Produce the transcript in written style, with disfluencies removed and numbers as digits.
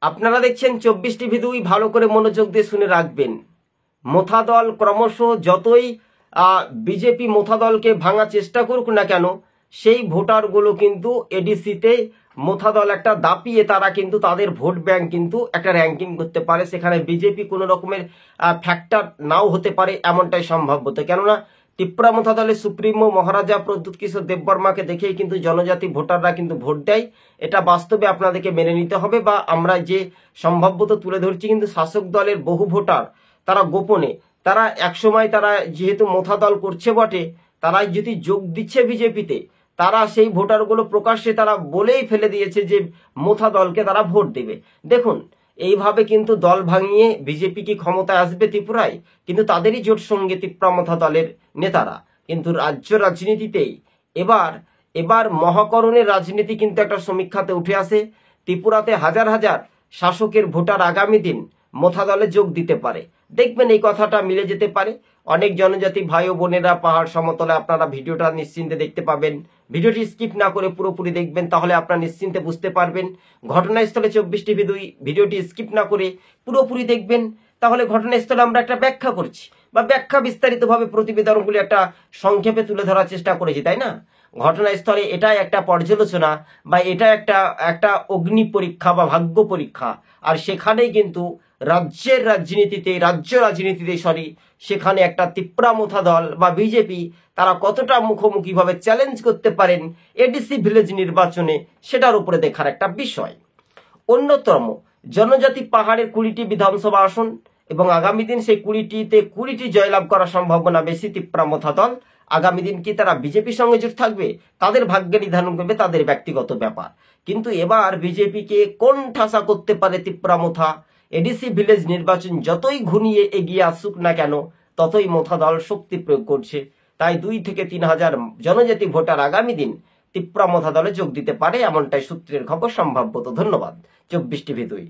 আপনারা দেখছেন 24 টিভি 2, ভালো করে মনোযোগ দিয়ে শুনে রাখবেন। মোথা দল ক্রমশ যতই বিজেপি মোথা দলকে ভাঙার চেষ্টা করুক না কেন, সেই ভোটারগুলো কিন্তু এডিসিতে মোথা দল একটা দাপিয়ে তারা কিন্তু তাদের ভোট ব্যাংক কিন্তু একটা র্যাঙ্কিং করতে পারে। সেখানে বিজেপি কোনো রকমের ফ্যাক্টর নাও হতে পারে, এমনটাই সম্ভাব্যত। কেননা ত্রিপুরা মোথা দলের সুপ্রিমো মহারাজা প্রদ্যুৎ কিশোর দেববর্মাকে দেখেই কিন্তু জনজাতি ভোটাররা কিন্তু ভোট দেয়। এটা বাস্তবে আপনাদেরকে মেনে নিতে হবে, বা আমরা যে সম্ভাব্যত তুলে ধরছি। কিন্তু শাসক দলের বহু ভোটার তারা গোপনে, তারা একসময় তারা যেহেতু মোথা দল করছে বটে, তারাই যদি যোগ দিচ্ছে বিজেপিতে, তারা সেই ভোটারগুলো প্রকাশ্যে তারা বলেই ফেলে দিয়েছে যে মোথা দলকে তারা ভোট দেবে। দেখুন, এইভাবে কিন্তু দল ভাঙিয়ে বিজেপি কি ক্ষমতায় আসবে ত্রিপুরায়? কিন্তু তাদেরই জোট সঙ্গে ত্রিপুরা মোথা দলের নেতারা। কিন্তু রাজ্য রাজনীতিতেই এবার এবার মহাকরণের রাজনীতি কিন্তু একটা সমীক্ষাতে উঠে আসে। ত্রিপুরাতে হাজার হাজার শাসকের ভোটার আগামী দিন মোথা দলে যোগ দিতে পারে। দেখবেন এই কথাটা মিলে যেতে পারে। অনেক জনজাতি ভাই ও বোনেরা পাহাড় সমতলে আপনারা ভিডিওটা নিশ্চিন্তে দেখতে পাবেন। ভিডিওটি স্কিপ না করে পুরোপুরি দেখবেন, তাহলে আপনারা নিশ্চিন্তে বুঝতে পারবেন। ঘটনাস্থলে 24 টিভি 2 ভিডিওটি স্কিপ না করে পুরোপুরি দেখবেন, তাহলে ঘটনাস্থলে আমরা একটা ব্যাখ্যা করছি, বা ব্যাখ্যা বিস্তারিতভাবে প্রতিবেদনগুলি একটা সংক্ষেপে তুলে ধরার চেষ্টা করেছি, তাই না? ঘটনাস্থলে এটাই একটা পর্যালোচনা, বা এটা একটা একটা অগ্নি পরীক্ষা বা ভাগ্য পরীক্ষা। আর সেখানেই কিন্তু রাজ্য রাজনীতিতে সেখানে একটা ত্রিপুরা মোথা দল বা বিজেপি তারা কতটা মুখোমুখিভাবে চ্যালেঞ্জ করতে পারেন এডিসি ভিলেজ নির্বাচনে, সেটার উপরে দেখার একটা বিষয়। অন্যতম, জনজাতি পাহাড়ের 20টি বিধানসভা আসন, এবং আগামী দিন সেই 20টি জয়লাভ করার সম্ভাবনা বেশি ত্রিপুরা মোথা দল। আগামী দিন কি তারা বিজেপির সঙ্গে জোট থাকবে, তাদের ভাগ্যে নির্ধারণ করবে, তাদের ব্যক্তিগত ব্যাপার। কিন্তু এবার বিজেপিকে কোন ঠাসা করতে পারে ত্রিপুরা মোথা? এডিসি ভিলেজ নির্বাচন যতই ঘনিয়ে এগিয়ে আসুক না কেন, ততই মোথা দল শক্তি প্রয়োগ করছে। তাই 2 থেকে 3 হাজার জনজাতি ভোটার আগামী দিন ত্রিপুরা মোথা দলে যোগ দিতে পারে, এমনটাই সূত্রের খবর সম্ভাব্যত। ধন্যবাদ। 24 টিভি 2।